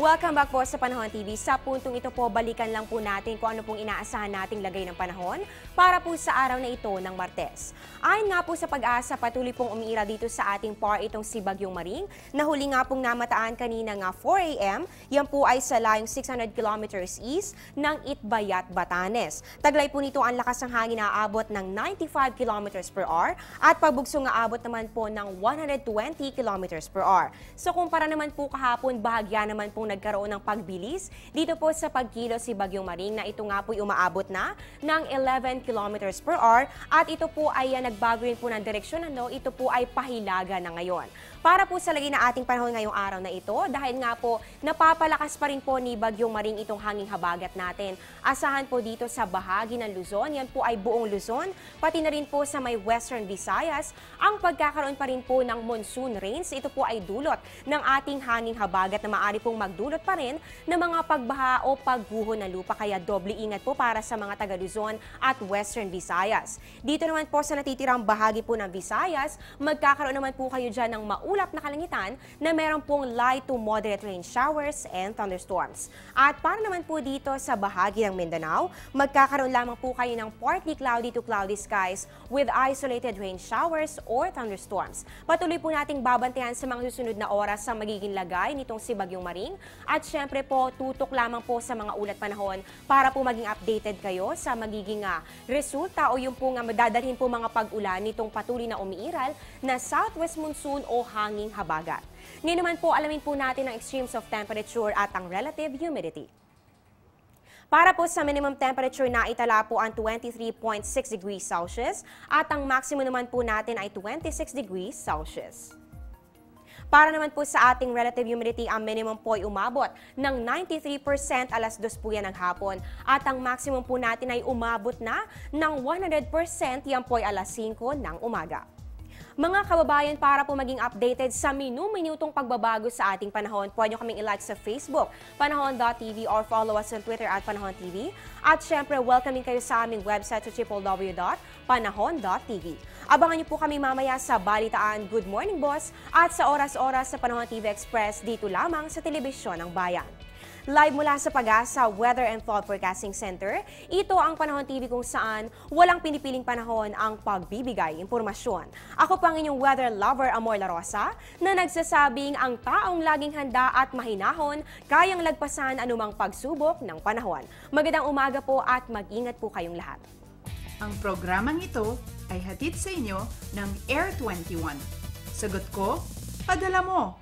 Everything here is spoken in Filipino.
Welcome back po sa Panahon TV. Sa puntong ito po, balikan lang po natin kung ano pong inaasahan nating lagay ng panahon para po sa araw na ito ng Martes. Ayon nga po sa Pag-asa, patuloy pong umiira dito sa ating par itong si Bagyong Maring, na huli nga pong namataan kanina nga 4 a.m. Yan po ay sa layong 600 kilometers east ng Itbayat, Batanes. Taglay po nito ang lakas ng hangin na aabot ng 95 kilometers per hour at pagbugso nga abot naman po ng 120 kilometers per hour. So kumpara naman po kahapon, bahagya naman po nagkaroon ng pagbilis dito po sa pagkilos si Bagyong Maring, na ito nga po umaabot na ng 11 kilometers per hour at ito po ay nagbago rin po ng direksyon, ito po ay pahilaga na ngayon. Para po sa lagay na ating panahon ngayong araw na ito, dahil nga po napapalakas pa rin po ni Bagyong Maring itong hanging habagat natin. Asahan po dito sa bahagi ng Luzon, yan po ay buong Luzon, pati na rin po sa may Western Visayas, ang pagkakaroon pa rin po ng monsoon rains. Ito po ay dulot ng ating hanging habagat na maaari pong magdulot pa rin ng mga pagbaha o pagguho ng lupa. Kaya doble ingat po para sa mga taga Luzon at Western Visayas. Dito naman po sa natitirang bahagi po ng Visayas, magkakaroon naman po kayo dyan ng ulap na kalangitan na meron pong light to moderate rain showers and thunderstorms. At para naman po dito sa bahagi ng Mindanao, magkakaroon lamang po kayo ng partly cloudy to cloudy skies with isolated rain showers or thunderstorms. Patuloy po nating babantayan sa mga susunod na oras sa magiging lagay nitong si Bagyong Maring. At syempre po, tutok lamang po sa mga ulat panahon para po maging updated kayo sa magiging resulta o yung po madadalhin po mga pag-ulan nitong patuloy na umiiral na southwest monsoon o hanging habagat. Ngayon naman po, alamin po natin ang extremes of temperature at ang relative humidity. Para po sa minimum temperature na itala po ang 23.6 degrees Celsius at ang maximum naman po natin ay 26 degrees Celsius. Para naman po sa ating relative humidity, ang minimum po ay umabot ng 93%, alas 2 po yan ng hapon. At ang maximum po natin ay umabot na ng 100%, yan po ay alas 5 ng umaga. Mga kababayan, para po maging updated sa minu-minutong pagbabago sa ating panahon, pwede nyo kaming i-like sa Facebook, panahon.tv, or follow us on Twitter at Panahon TV. At syempre, welcoming kayo sa aming website sa www.panahon.tv. Abangan nyo po kami mamaya sa Balitaan Good Morning Boss at sa oras-oras sa Panahon TV Express dito lamang sa Telebisyon ng Bayan. Live mula sa Pag-asa Weather and Fall Forecasting Center, ito ang Panahon TV kung saan walang pinipiling panahon ang pagbibigay impormasyon. Ako po ang inyong weather lover, Amor La Rosa, na nagsasabing ang taong laging handa at mahinahon, kayang lagpasan anumang pagsubok ng panahon. Magandang umaga po at mag-ingat po kayong lahat. Ang programang ito ay hatid sa inyo ng Air 21. Sagot ko, padala mo!